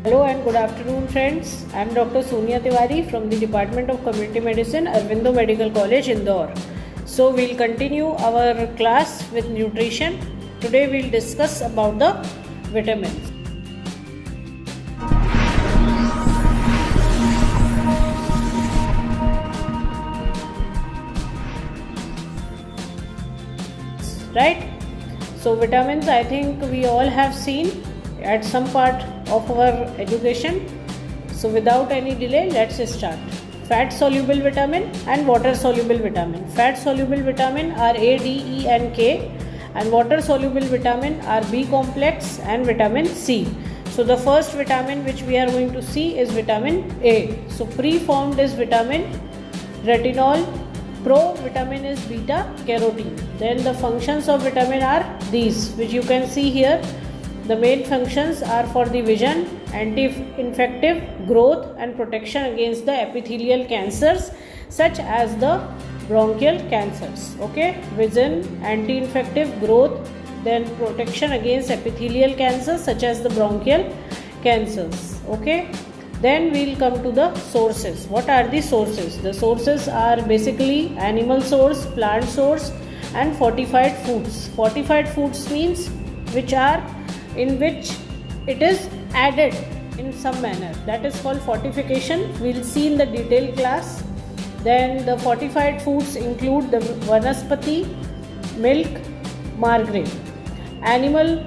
Hello and good afternoon friends. I am Dr. Sonia Tiwari from the Department of Community Medicine, Arvindo Medical College, Indore. So we'll continue our class with nutrition. Today we'll discuss about the vitamins. Right? So vitamins, I think we all have seen at some part of our education. So without any delay, let's start. Fat soluble vitamin and water soluble vitamin. Fat soluble vitamin are A, D, E and K, and water soluble vitamin are B complex and vitamin C. So the first vitamin which we are going to see is vitamin A. So pre-formed is vitamin retinol, pro vitamin is beta carotene. Then the functions of vitamin are these, which you can see here. The main functions are for the vision, anti-infective, growth and protection against the epithelial cancers such as the bronchial cancers. Okay, vision, anti-infective, growth, then protection against epithelial cancers such as the bronchial cancers. Okay, then we'll come to the sources. What are the sources? The sources are basically animal source, plant source and fortified foods. Fortified foods means in which it is added in some manner, that is called fortification. We'll see in the detailed class. Then the fortified foods include the vanaspati, milk, margarine. Animal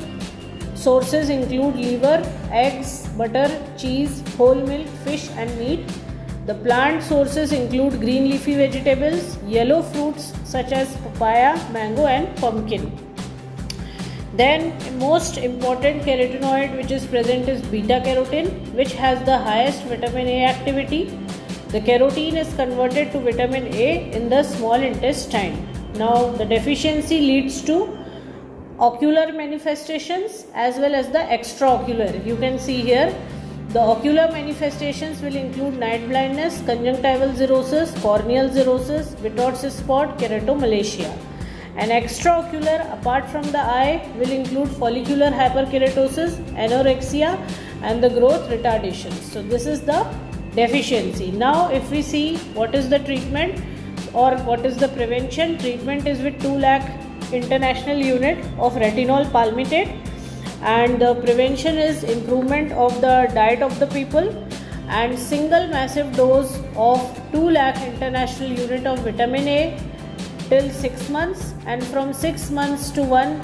sources include liver, eggs, butter, cheese, whole milk, fish and meat. The plant sources include green leafy vegetables, yellow fruits such as papaya, mango and pumpkin. Then most important carotenoid which is present is beta carotene, which has the highest vitamin A activity. The carotene is converted to vitamin A in the small intestine. Now the deficiency leads to ocular manifestations as well as the extraocular. You can see here the ocular manifestations will include night blindness, conjunctival cirrhosis, corneal cirrhosis, Bitort's spot, keratomalacia. And extraocular, apart from the eye, will include follicular hyperkeratosis, anorexia and the growth retardation. So this is the deficiency. Now if we see what is the treatment or what is the prevention, treatment is with 2 lakh international unit of retinol palmitate, and the prevention is improvement of the diet of the people and single massive dose of 2 lakh international unit of vitamin A till 6 months, and from 6 months to 1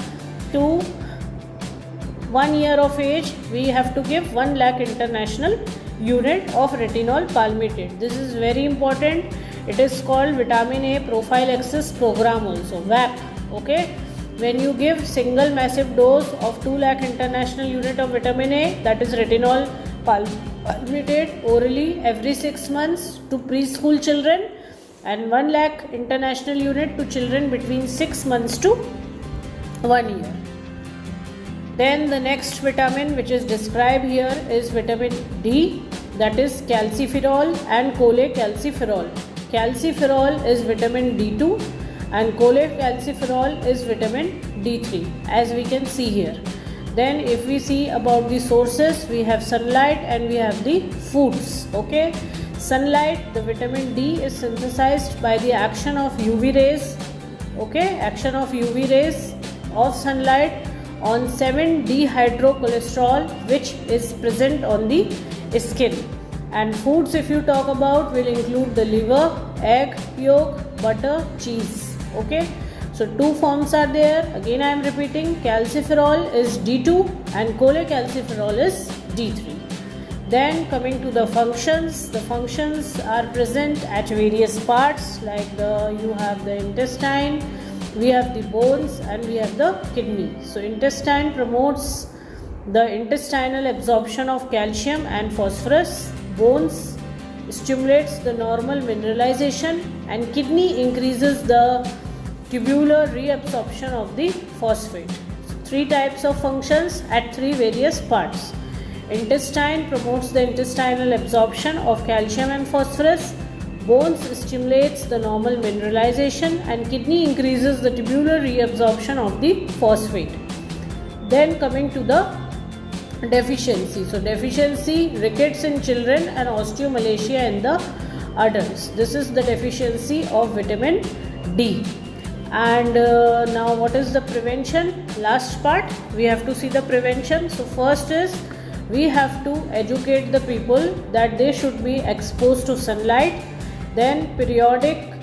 year of age we have to give 1 lakh international unit of retinol palmitate. This is very important. It is called vitamin A prophylaxis program also, VAP. Okay, when you give single massive dose of 2 lakh international unit of vitamin A, that is retinol palmitate, orally every 6 months to preschool children, and 1 lakh international unit to children between 6 months to 1 year. Then the next vitamin which is described here is vitamin D, that is calciferol and cholecalciferol. Calciferol is vitamin D2 and cholecalciferol is vitamin D3, as we can see here. Then if we see about the sources, we have sunlight and we have the foods. Okay, sunlight, the vitamin D is synthesized by the action of UV rays. Okay, action of UV rays of sunlight on 7-dehydrocholesterol which is present on the skin. And foods, if you talk about, will include the liver, egg yolk, butter, cheese. Okay, so 2 forms are there. Again I am repeating, calciferol is D2 and cholecalciferol is D3. Then coming to the functions are present at various parts, like you have the intestine, we have the bones and we have the kidney. So intestine promotes the intestinal absorption of calcium and phosphorus, bones stimulates the normal mineralization, and kidney increases the tubular reabsorption of the phosphate. So 3 types of functions at 3 various parts. Intestine promotes the intestinal absorption of calcium and phosphorus, bones stimulates the normal mineralization, and kidney increases the tubular reabsorption of the phosphate. Then coming to the deficiency. So deficiency, rickets in children and osteomalacia in the adults. This is the deficiency of vitamin D. And now what is the prevention? Last part, we have to see the prevention. So first is we have to educate the people that they should be exposed to sunlight. Then periodic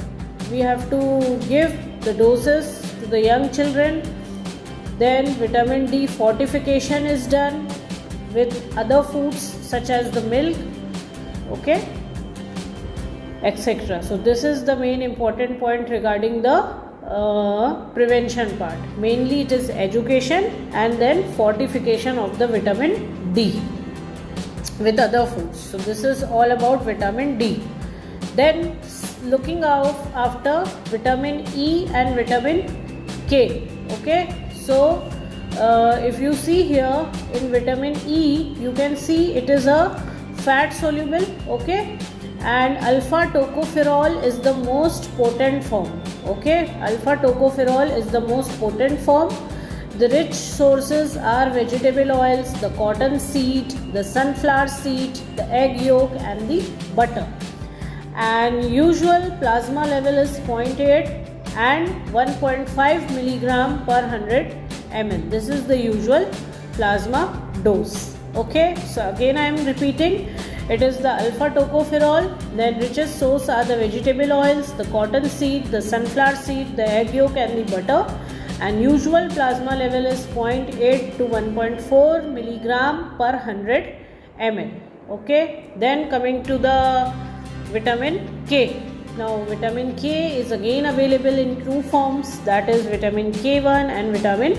we have to give the doses to the young children. Then vitamin D fortification is done with other foods such as the milk, okay, etc. So this is the main important point regarding the prevention part. Mainly it is education and then fortification of the vitamin D with other foods. So this is all about vitamin D. Then looking out after vitamin E and vitamin K, okay. So if you see here in vitamin E, you can see it is a fat soluble, okay, and alpha tocopherol is the most potent form, okay. Alpha tocopherol is the most potent form. The rich sources are vegetable oils, the cotton seed, the sunflower seed, the egg yolk and the butter. And usual plasma level is 0.8 and 1.5 milligram per 100 ml. This is the usual plasma dose, okay. So again I am repeating, it is the alpha tocopherol, then richest source are the vegetable oils, the cotton seed, the sunflower seed, the egg yolk and the butter, and usual plasma level is 0.8 to 1.4 milligram per 100 ml, okay. Then coming to the vitamin K. Now vitamin K is again available in two forms, that is vitamin K1 and vitamin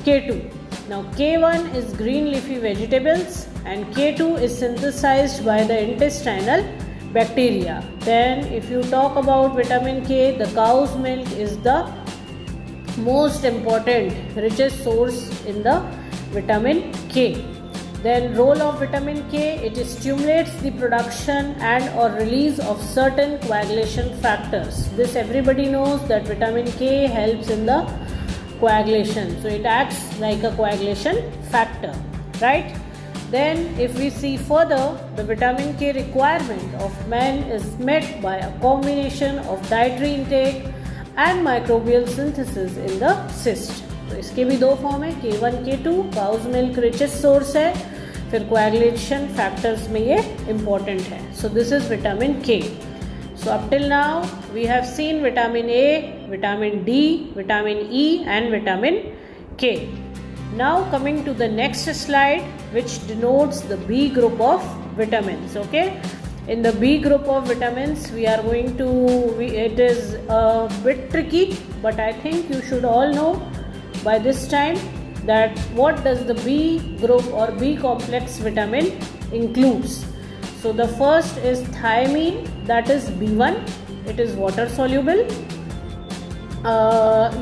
K2. Now K1 is green leafy vegetables and K2 is synthesized by the intestinal bacteria. Then if you talk about vitamin K, the cow's milk is the most important, richest source in the vitamin K. Then role of vitamin K, it stimulates the production and or release of certain coagulation factors. This everybody knows that vitamin K helps in the coagulation. So it acts like a coagulation factor, right? Then if we see further, the vitamin K requirement of men is met by a combination of dietary intake and microbial synthesis in the cyst. तो इसके भी दो form है, K1 K2, cause milk richest source है, फिर coagulation factors में ये important है. सो दिस इज विटामिन के. So up till now we have seen vitamin A, vitamin D, vitamin E and vitamin K. Now coming to the next slide, which denotes the B group of vitamins, okay. In the B group of vitamins we are going to, it is a bit tricky, but I think you should all know by this time that what does the B group or B complex vitamin includes. So the first is thiamine, that is B1. It is water soluble.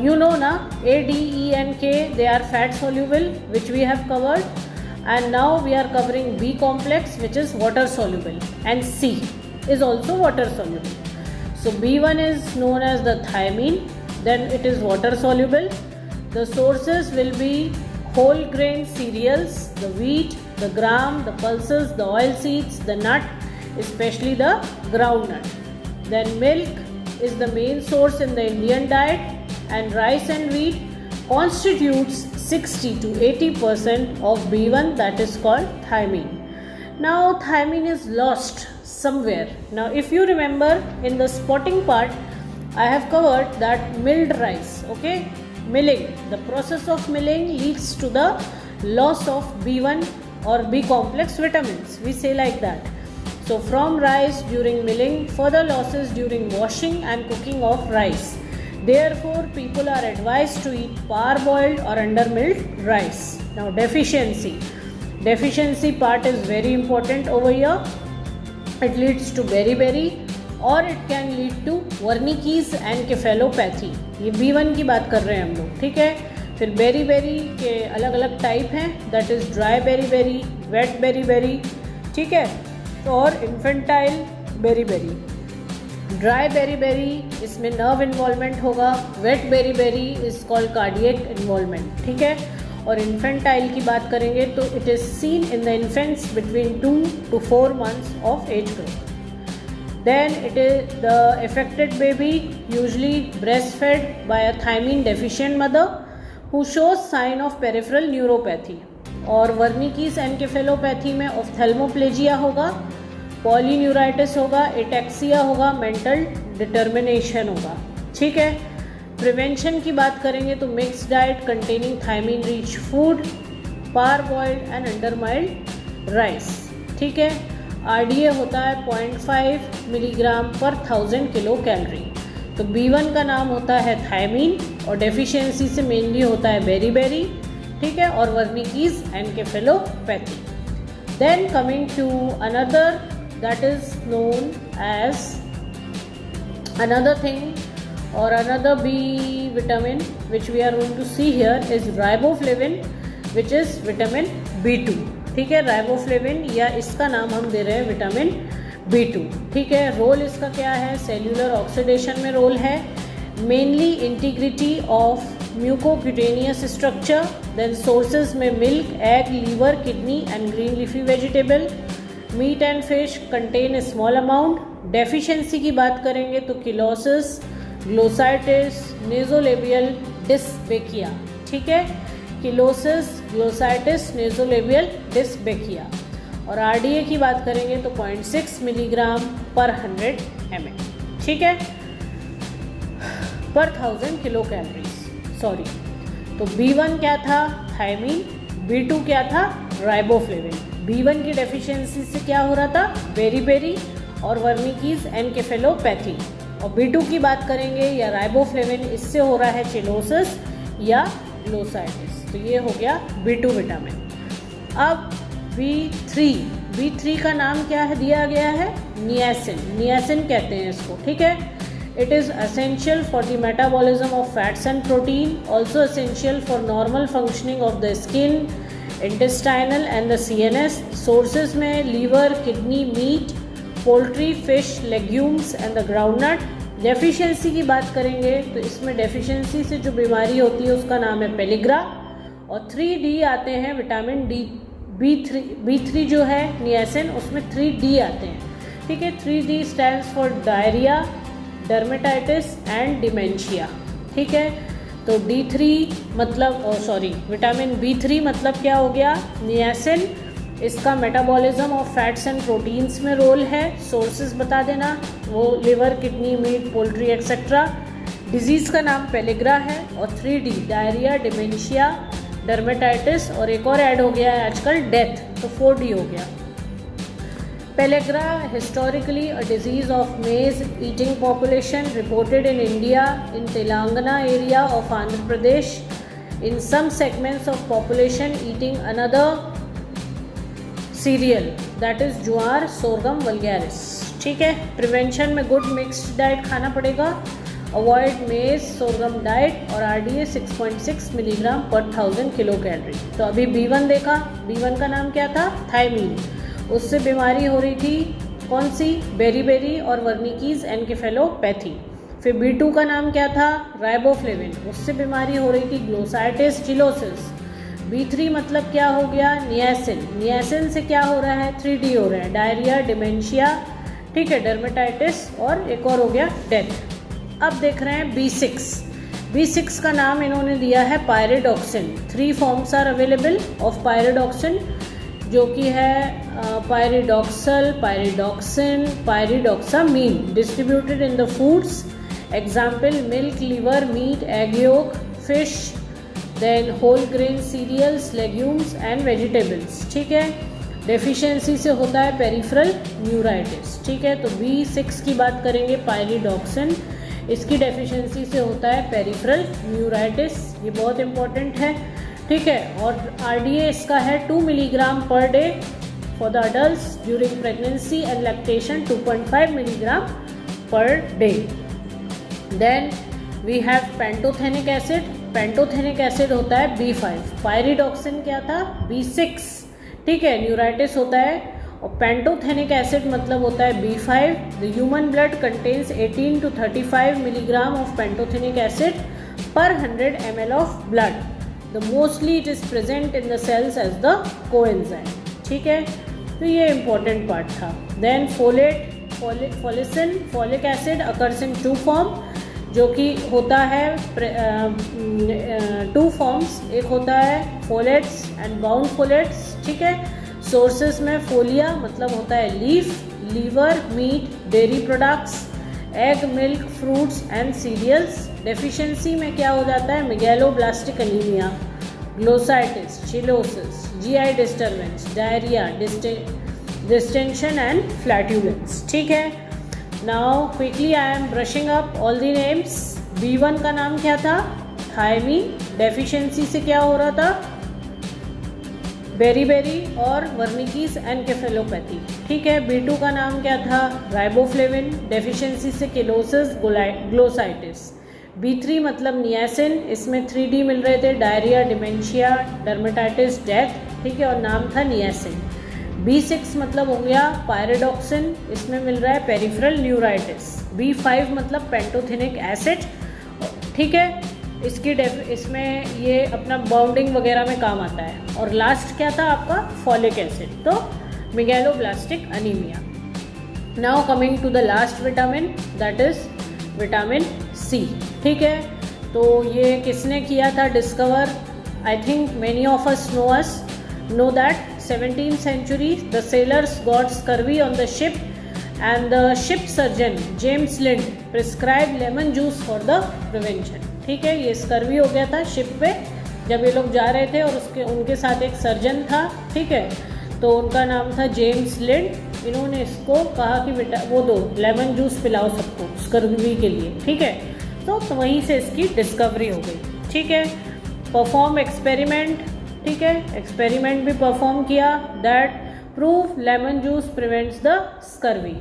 You know na, A, D, E and K, they are fat soluble, which we have covered. And now we are covering B complex, which is water soluble, and C is also water soluble. So B1 is known as the thiamine, then it is water soluble. The sources will be whole grain cereals, the wheat, the gram, the pulses, the oil seeds, the nut, especially the groundnut. Then milk is the main source in the Indian diet, and rice and wheat constitutes 60 to 80% of B1, that is called thiamine. Now thiamine is lost somewhere. Now if you remember in the spotting part, I have covered that milled rice, okay. Milling, the process of milling leads to the loss of B1 or B complex vitamins, we say like that. So from rice during milling, further losses during washing and cooking of rice. Therefore people are advised to eat parboiled or undermilled rice. Now deficiency part is very important over here. It leads to beriberi, और it can lead to Wernicke's and encephalopathy. ये B1 की बात कर रहे हैं हम लोग, ठीक है. फिर बेरी के अलग अलग टाइप हैं, that is dry beri, wet beri, ठीक है, और इन्फेंटाइल बेरी. ड्राई बेरी इसमें नर्व इन्वॉल्वमेंट होगा, wet beri is called cardiac involvement, ठीक है. और इन्फेंटाइल की बात करेंगे तो it is seen in the infants between 2 to 4 months of age group. Then it is the affected baby usually breastfed by a thiamine deficient mother who shows sign of peripheral neuropathy. और Wernicke's encephalopathy में ऑफ्थेल्मोप्लेजिया होगा, पॉलीन्यूराइटिस होगा, ataxia होगा, mental determination होगा. ठीक है. Prevention की बात करेंगे तो mix diet containing thiamine rich food, parboiled and undermilled rice. ठीक है. आरडीए होता है 0.5 मिलीग्राम पर 1000 किलो कैलोरी. तो B1 का नाम होता है थायमीन और डेफिशिएंसी से मेनली होता है बेरीबेरी. ठीक है. और Wernicke's encephalopathy. Then coming to another that is known as another thing or another B vitamin which we are going to see here is riboflavin which is vitamin B2. ठीक है. Riboflavin या इसका नाम हम दे रहे हैं विटामिन B2. ठीक है. रोल इसका क्या है? सेल्यूलर ऑक्सीडेशन में रोल है, mainly integrity of mucocutaneous structure. Then sources में milk, egg, liver, kidney and green leafy vegetable. Meat and fish contain small amount. Deficiency की बात करेंगे तो किलोसिस, ग्लोसाइटिस, नेजोलेबियल डिस्बेकिया. ठीक है. Cheilosis, glossitis, nasolabial डिस्बेकिया. और आरडीए की बात करेंगे तो 0.6 मिलीग्राम पर 100 ml. ठीक है. पर 1000 किलो कैलोरीज. सॉरी. तो B1 क्या था? थायमीन. B2 क्या था? राइबोफ्लेविन. B1 की डेफिशिएंसी से क्या हो रहा था? बेरीबेरी और वर्निकीज एनकेफेलोपैथी. और B2 की बात करेंगे या राइबोफ्लेविन, इससे हो रहा है चिलोसिस या ग्लोसाइटिस. तो ये हो गया B2 विटामिन. अब B3 का नाम क्या है दिया गया है? नियासिन. नियासिन कहते हैं इसको. ठीक है. It is essential for the metabolism of fats and protein, also essential for normal functioning of the skin, intestinal and the CNS. Sources में liver, kidney, meat, poultry, fish, legumes and the groundnut. Deficiency की बात करेंगे तो इसमें deficiency से जो बीमारी होती है उसका नाम है पेलिग्रा. और 3D आते हैं विटामिन डी. B3 जो है नियासिन, उसमें 3D आते हैं. ठीक है. 3D stands for diarrhoea, dermatitis and dementia. ठीक है. तो D3 मतलब विटामिन B3 मतलब क्या हो गया? नियासिन. इसका metabolism of fats and proteins में रोल है. सोर्सेज बता देना, वो liver, kidney, meat, poultry etcetera. Disease का नाम पेलिग्रा है. और 3D डायरिया, डिमेंशिया, डर्मेटाइटिस और एक और ऐड हो गया है आजकल डेथ. तो 4D हो गया. Pellagra historically a disease of maize eating population reported in India in Telangana area of Andhra Pradesh. In some segments of population eating another cereal that is jowar, sorghum vulgaris. ठीक है. प्रिवेंशन में गुड मिक्स्ड डाइट खाना पड़ेगा. Avoid मेज, sorghum diet. और RDA 6.6 milligram पर 1000 kilo calorie. तो अभी B1 देखा. B1 का नाम क्या था? थायमीन. उससे बीमारी हो रही थी कौन सी? बेरीबेरी और वर्निकीज एनकेफेलोपैथी. फिर B2 का नाम क्या था? राइबोफ्लेविन. उससे बीमारी हो रही थी ग्लोसाइटिस, चिलोसिस. B3 मतलब क्या हो गया? नियासिन. नियासिन से क्या हो रहा है? 3D हो रहा है, डायरिया, डिमेंशिया. ठीक है. डर्मेटाइटिस और एक और हो गया डेथ. अब देख रहे हैं B6. B6 का नाम इन्होंने दिया है pyridoxine. 3 forms are available of pyridoxine, जो कि है pyridoxal, pyridoxine, pyridoxamine. Distributed in the foods. Example milk, liver, meat, egg yolk, fish, then whole grain cereals, legumes and vegetables. ठीक है. डेफिशिएंसी से होता है पेरिफेरल न्यूराइटिस. ठीक है. तो B6 की बात करेंगे पायरिडॉक्सिन. इसकी डेफिशिएंसी से होता है पेरिफेरल न्यूराइटिस. ये बहुत इंपॉर्टेंट है. ठीक है. और आरडीए इसका है 2 milligram per day for the adults during pregnancy and lactation, 2.5 milligram per day. Then we have pantothenic acid. Pantothenic acid होता है B5. पायरिडॉक्सिन क्या था? B6. ठीक है. न्यूराइटिस होता है. और पेंटोथेनिक एसिड मतलब होता है B5. The human blood contains 18 to 35 milligram of pantothenic acid per 100 ml of blood. The mostly it is present in the cells as the coenzyme. ठीक है, तो ये इंपॉर्टेंट पार्ट था. Then folate, folacin, folic acid occurs in 2 form, जो कि होता है 2 forms. एक होता है फोलेट्स एंड बाउंड फोलेट्स. ठीक है, सोर्सेस में फोलिया मतलब होता है leaf, liver, meat, dairy products, egg, milk, fruits and cereals. Deficiency में क्या हो जाता है, megaloblastic anaemia, glossitis, cheilosis, GI disturbance, diarrhoea, distension and flatulence. ठीक है, now quickly I am brushing up all the names. B1 का नाम क्या था, थायमीन. डेफिशिएंसी से क्या हो रहा था, बेरीबेरी और वर्निकीज एनकेफेलोपैथी. ठीक है, B2 का नाम क्या था, राइबोफ्लेविन. डेफिशिएंसी से किलोसिस, ग्लोसाइटिस. B3 मतलब नियासिन, इसमें 3D मिल रहे थे, डायरिया, डिमेंशिया, डर्मेटाइटिस, डेथ. ठीक है, और नाम था नियासिन. B6 मतलब हो गया पायरिडॉक्सिन, इसमें मिल रहा है पेरिफेरल न्यूराइटिस. B5 मतलब पेंटोथेनिक एसिड. ठीक है, इसमें ये अपना बाउंडिंग वगैरह में काम आता है. और लास्ट क्या था आपका, फॉलिक एसिड, तो megaloblastic anaemia. Now coming to the last vitamin, that is vitamin C. ठीक है, तो ये किसने किया था discover, I think many of us know that 17th century the sailors got scurvy on the ship and the ship surgeon James Lind prescribed lemon juice for the prevention. ठीक है, ये स्कर्वी हो गया था शिप पे जब ये लोग जा रहे थे और उनके साथ एक सर्जन था. ठीक है, तो उनका नाम था जेम्स लिंड. इन्होंने इसको कहा कि बेटा वो दो लेमन जूस पिलाओ सबको स्कर्वी के लिए. ठीक है, तो वहीं से इसकी डिस्कवरी हो गई. ठीक है, परफॉर्म एक्सपेरिमेंट. ठीक है, एक्सपेरिमेंट भी परफॉर्म किया, that prove lemon juice prevents the scurvy,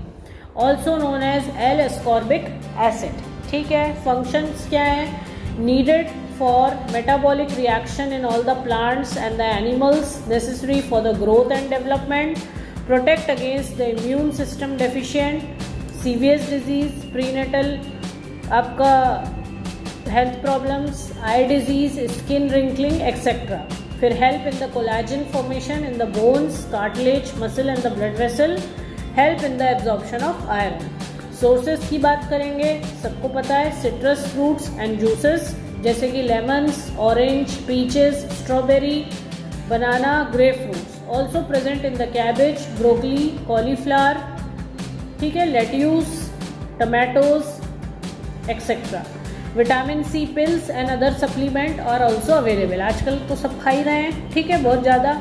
also known as L ascorbic acid. ठीक है, फंक्शंस क्या है, needed for metabolic reaction in all the plants and the animals, necessary for the growth and development, protect against the immune system deficient, सीवियस disease, prenatal आपका health problems, eye disease, skin wrinkling etcetera. फिर help in the collagen formation in the bones, cartilage, muscle and the blood vessel, help in the absorption of iron. Sources की बात करेंगे, सबको पता है citrus fruits and juices जैसे कि lemons, orange, peaches, strawberry, banana, grape fruits. Also present in the cabbage, broccoli, cauliflower. ठीक है, lettuce, tomatoes etcetera. Vitamin C pills and other supplement are also available. आजकल तो सब खा ही रहे हैं. ठीक है, बहुत ज़्यादा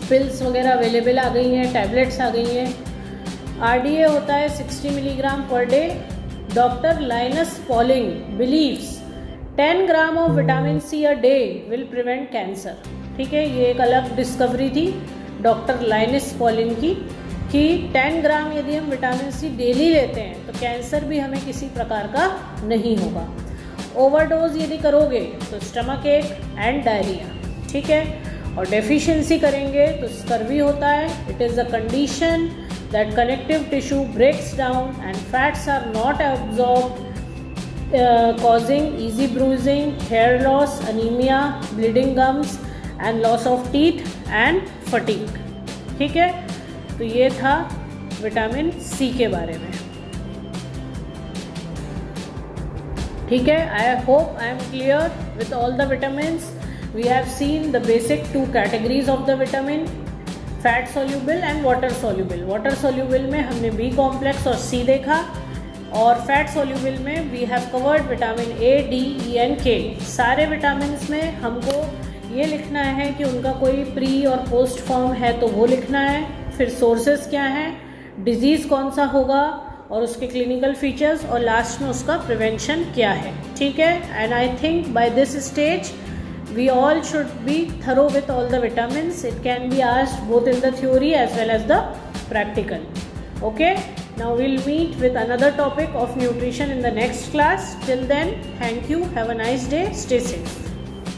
पिल्स वगैरह अवेलेबल आ गई हैं, टैबलेट्स आ गई हैं. RDA होता है 60 milligram per day. Doctor Linus Pauling believes 10 gram of vitamin C a day will prevent cancer. ठीक है, ये एक अलग डिस्कवरी थी डॉक्टर लाइनस पॉलिंग की कि 10 ग्राम यदि हम विटामिन C डेली लेते हैं तो कैंसर भी हमें किसी प्रकार का नहीं होगा. ओवरडोज यदि करोगे तो स्टमक एक एंड डायरिया. ठीक है, और डेफिशिएंसी करेंगे तो स्कर्वी होता है. It is a condition that connective tissue breaks down and fats are not absorbed, causing easy bruising, hair loss, anemia, bleeding gums and loss of teeth and fatigue. ठीक है, तो ये था विटामिन C के बारे में. ठीक है, I hope I am clear with all the vitamins. We have seen the basic 2 categories of the vitamin, fat soluble and water soluble. Water soluble में हमने B कॉम्प्लेक्स और C देखा, और फैट सोल्यूबल में we have covered vitamin A, D, E and K. सारे विटामिन्स में हमको ये लिखना है कि उनका कोई प्री और पोस्ट फॉर्म है तो वो लिखना है. फिर सोर्सेज क्या हैं, डिजीज़ कौन सा होगा और उसके क्लिनिकल फीचर्स, और लास्ट में उसका प्रिवेंशन क्या है. ठीक है, and I think by this stage we all should be thorough with all the vitamins. It can be asked both in the theory as well as the practical. Okay, now we'll meet with another topic of nutrition in the next class. Till then, thank you, have a nice day, stay safe.